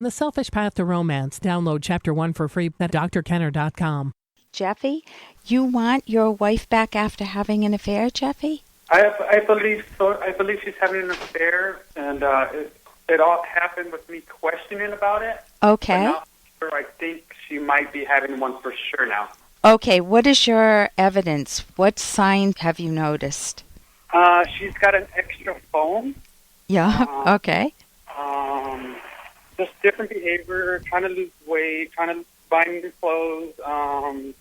The Selfish Path to Romance. Download Chapter 1 for free at drkenner.com. Jeffy, you want your wife back after having an affair, Jeffy? I believe so. I believe she's having an affair, and it all happened with me questioning about it. Okay. But now I think she might be having one for sure now. Okay, what is your evidence? What signs have you noticed? She's got an extra phone. Yeah, okay. Just different behavior, trying to lose weight, trying to buy new clothes. The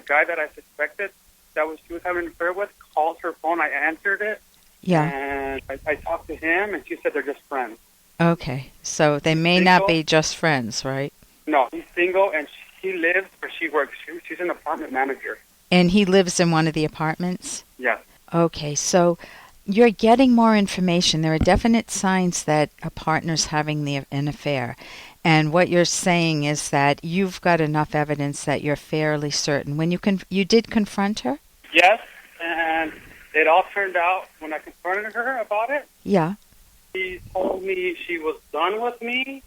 guy that I suspected she was having an affair with called her phone. I answered it. Yeah. And I talked to him, and she said they're just friends. Okay, so they may not be just friends, right? No, he's single, and he lives where she works. She's an apartment manager. And he lives in one of the apartments? Yes. Okay, so you're getting more information. There are definite signs that a partner's having an affair. And what you're saying is that you've got enough evidence that you're fairly certain. When you did confront her? Yes, and it all turned out when I confronted her about it. Yeah. She told me she was done with me,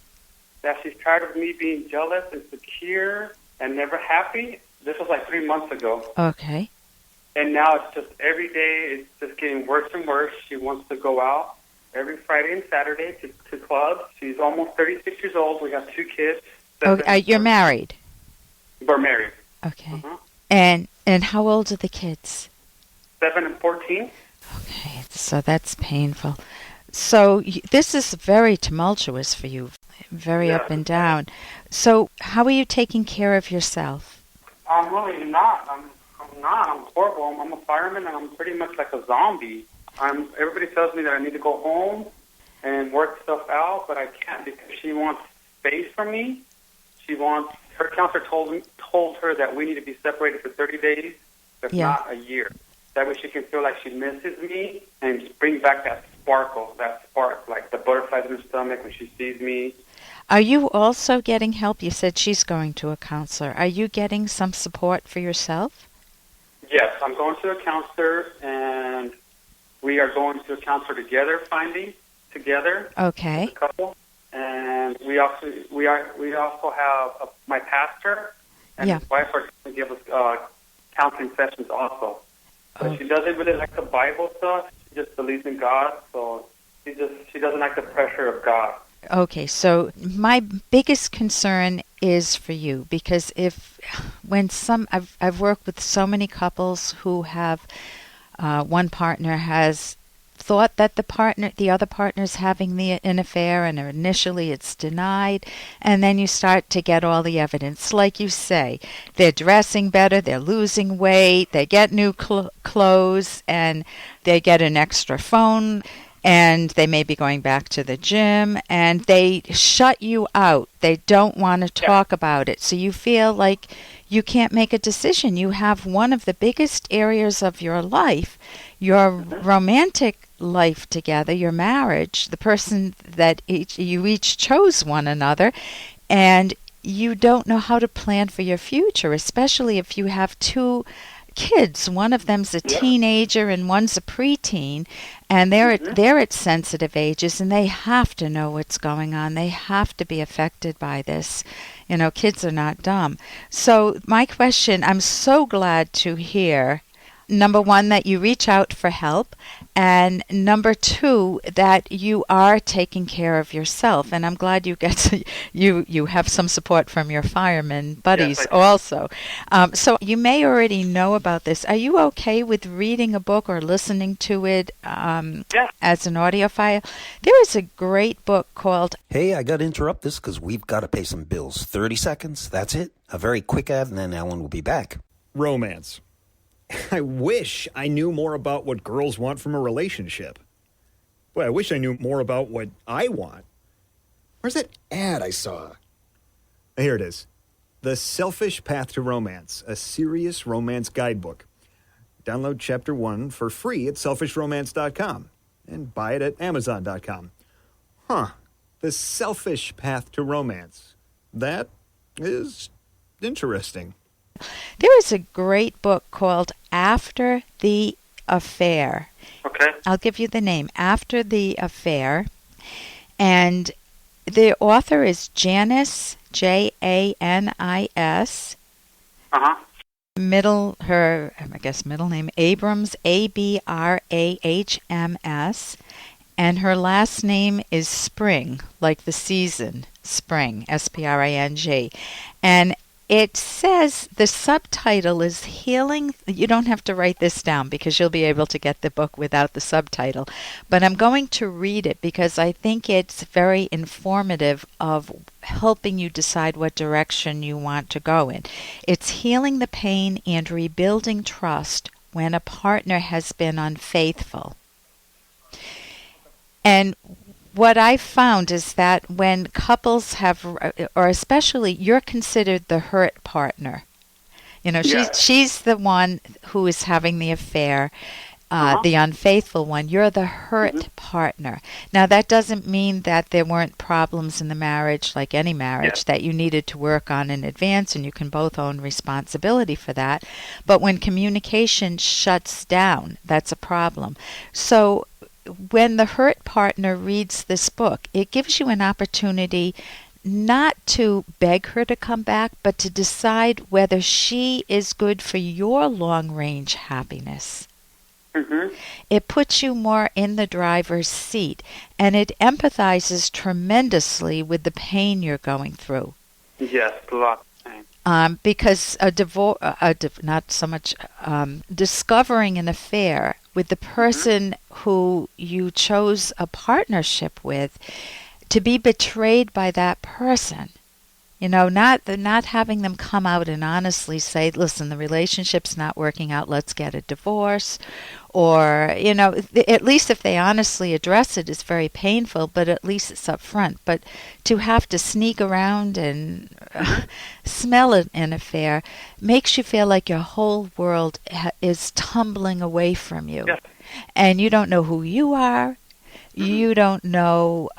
that she's tired of me being jealous, insecure, and never happy. This was like 3 months ago. Okay. And now it's just every day, it's just getting worse and worse. She wants to go out every Friday and Saturday to clubs. She's almost 36 years old. We have 2 kids. You're married? We're married. Okay. Uh-huh. And how old are the kids? 7 and 14. Okay, so that's painful. So this is very tumultuous for you, very up and down. So how are you taking care of yourself? I'm really not. I'm horrible. I'm a fireman, and I'm pretty much like a zombie. Everybody tells me that I need to go home and work stuff out, but I can't because she wants space from me. Her counselor told her that we need to be separated for 30 days, if not a year. That way she can feel like she misses me and bring back that spark, like the butterflies in her stomach when she sees me. Are you also getting help? You said she's going to a counselor. Are you getting some support for yourself? Yes, I'm going to a counselor, and we are going to a counselor together, together. Okay. As a couple, and we also have my pastor and his wife are going to give us counseling sessions also. But she doesn't really like the Bible stuff. She just believes in God, so she doesn't like the pressure of God. Okay, so my biggest concern is for you because I've worked with so many couples who have one partner has thought that the other partner's having an affair, and initially it's denied, and then you start to get all the evidence. Like you say, they're dressing better, they're losing weight, they get new clothes, and they get an extra phone, and they may be going back to the gym, and they shut you out. They don't want to talk about it. So you feel like you can't make a decision. You have one of the biggest areas of your life, your romantic life together, your marriage, the person that you each chose one another, and you don't know how to plan for your future, especially if you have 2 kids. One of them's a teenager and one's a preteen, and they're at sensitive ages, and they have to know what's going on. They have to be affected by this. You know, kids are not dumb. So my question, I'm so glad to hear, number 1, that you reach out for help, and number 2, that you are taking care of yourself. And I'm glad you you have some support from your fireman buddies also. So you may already know about this. Are you okay with reading a book or listening to it as an audio file? There is a great book called... Hey, I got to interrupt this because we've got to pay some bills. 30 seconds, that's it. A very quick ad, and then Alan will be back. Romance. I wish I knew more about what girls want from a relationship. Boy, I wish I knew more about what I want. Where's that ad I saw? Here it is. The Selfish Path to Romance, a serious romance guidebook. Download Chapter 1 for free at selfishromance.com and buy it at amazon.com. The Selfish Path to Romance. That is interesting. There is a great book called After the Affair. Okay. I'll give you the name, After the Affair. And the author is Janice, Janis. Uh-huh. Middle name Abrams, Abrahms, and her last name is Spring, like the season, Spring, Spring. And it says the subtitle is Healing. You don't have to write this down because you'll be able to get the book without the subtitle. But I'm going to read it because I think it's very informative of helping you decide what direction you want to go in. It's Healing the Pain and Rebuilding Trust When a Partner Has Been Unfaithful. And what I found is that when couples have, or especially you're considered the hurt partner. You know, she's the one who is having the affair, the unfaithful one. You're the hurt partner. Now, that doesn't mean that there weren't problems in the marriage, like any marriage, that you needed to work on in advance, and you can both own responsibility for that. But when communication shuts down, that's a problem. So when the hurt partner reads this book, it gives you an opportunity not to beg her to come back, but to decide whether she is good for your long-range happiness. It puts you more in the driver's seat, and it empathizes tremendously with the pain you're going through. Yes, a lot of pain. Because not so much discovering an affair with the person who you chose a partnership with, to be betrayed by that person. You know, not having them come out and honestly say, listen, the relationship's not working out, let's get a divorce. Or, you know, at least if they honestly address it, it's very painful, but at least it's up front. But to have to sneak around and smell an affair makes you feel like your whole world is tumbling away from you. Yes. And you don't know who you are. You don't know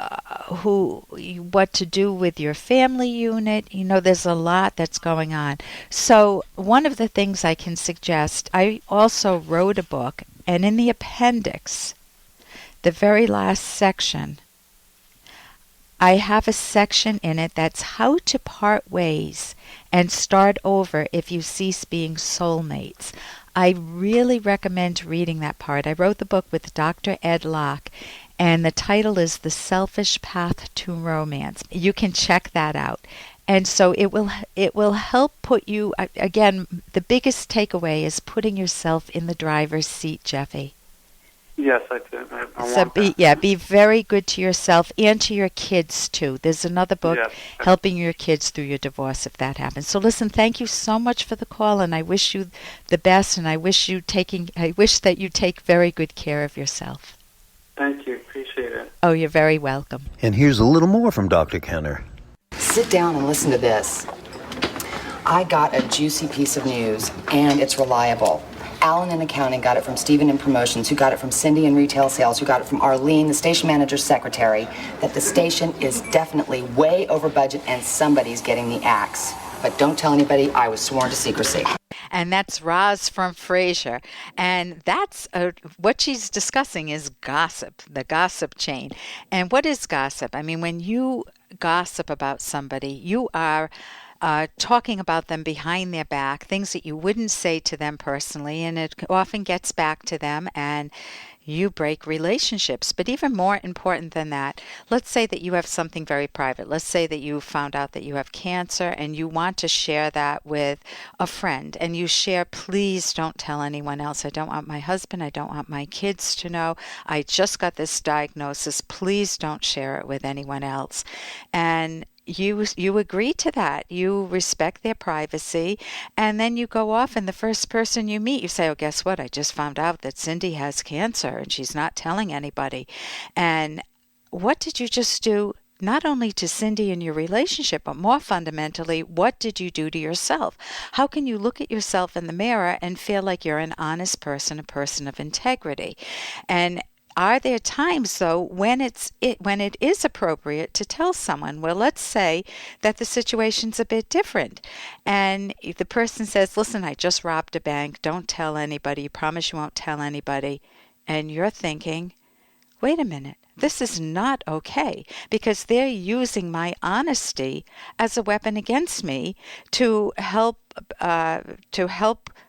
what to do with your family unit. You know, there's a lot that's going on. So one of the things I can suggest, I also wrote a book, and in the appendix, the very last section, I have a section in it that's how to part ways and start over if you cease being soulmates. I really recommend reading that part. I wrote the book with Dr. Ed Locke, and the title is The Selfish Path to Romance. You can check that out. And so it will help put you, again, the biggest takeaway is putting yourself in the driver's seat, Jeffy. Yes, I do. I want that. Be very good to yourself and to your kids, too. There's another book, Helping Your Kids Through Your Divorce, if that happens. So listen, thank you so much for the call, and I wish you the best, and I wish that you take very good care of yourself. Thank you. Appreciate it. Oh, you're very welcome. And here's a little more from Dr. Kenner. Sit down and listen to this. I got a juicy piece of news, and it's reliable. Alan in accounting got it from Stephen in promotions, who got it from Cindy in retail sales, who got it from Arlene, the station manager's secretary, that the station is definitely way over budget and somebody's getting the axe. But don't tell anybody, I was sworn to secrecy. And that's Roz from Frasier. And that's what she's discussing is gossip, the gossip chain. And what is gossip? I mean, when you gossip about somebody, you are talking about them behind their back, things that you wouldn't say to them personally, and it often gets back to them, and you break relationships. But even more important than that, let's say that you have something very private. Let's say that you found out that you have cancer and you want to share that with a friend, and you share, please don't tell anyone else. I don't want my husband, I don't want my kids to know. I just got this diagnosis. Please don't share it with anyone else. And you agree to that. You respect their privacy, and then you go off, and the first person you meet, you say, oh, guess what? I just found out that Cindy has cancer, and she's not telling anybody. And what did you just do, not only to Cindy in your relationship, but more fundamentally, what did you do to yourself? How can you look at yourself in the mirror and feel like you're an honest person, a person of integrity? And are there times, though, when it is appropriate to tell someone? Well, let's say that the situation's a bit different, and if the person says, listen, I just robbed a bank, don't tell anybody, you promise you won't tell anybody, and you're thinking, wait a minute, this is not okay, because they're using my honesty as a weapon against me to help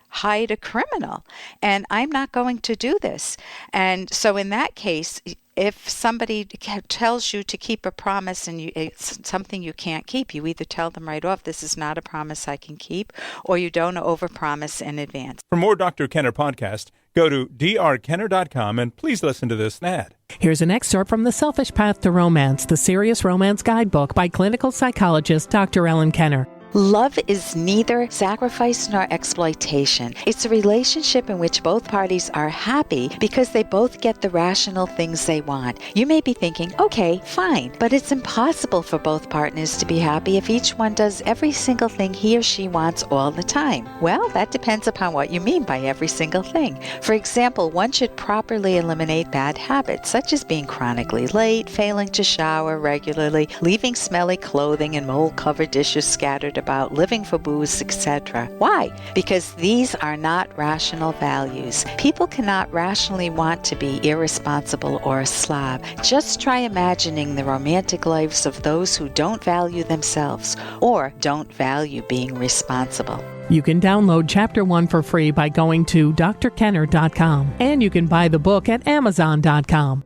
hide a criminal, and I'm not going to do this. And so in that case, if somebody tells you to keep a promise and it's something you can't keep, you either tell them right off, this is not a promise I can keep, or you don't overpromise in advance. For more Dr. Kenner podcast, go to drkenner.com and please listen to this ad. Here's an excerpt from The Selfish Path to Romance, the Serious Romance Guidebook by clinical psychologist Dr. Ellen Kenner. Love is neither sacrifice nor exploitation. It's a relationship in which both parties are happy because they both get the rational things they want. You may be thinking, okay, fine, but it's impossible for both partners to be happy if each one does every single thing he or she wants all the time. Well, that depends upon what you mean by every single thing. For example, one should properly eliminate bad habits, such as being chronically late, failing to shower regularly, leaving smelly clothing and mold-covered dishes scattered about, living for booze, etc. Why? Because these are not rational values. People cannot rationally want to be irresponsible or a slob. Just try imagining the romantic lives of those who don't value themselves or don't value being responsible. You can download Chapter 1 for free by going to drkenner.com, and you can buy the book at amazon.com.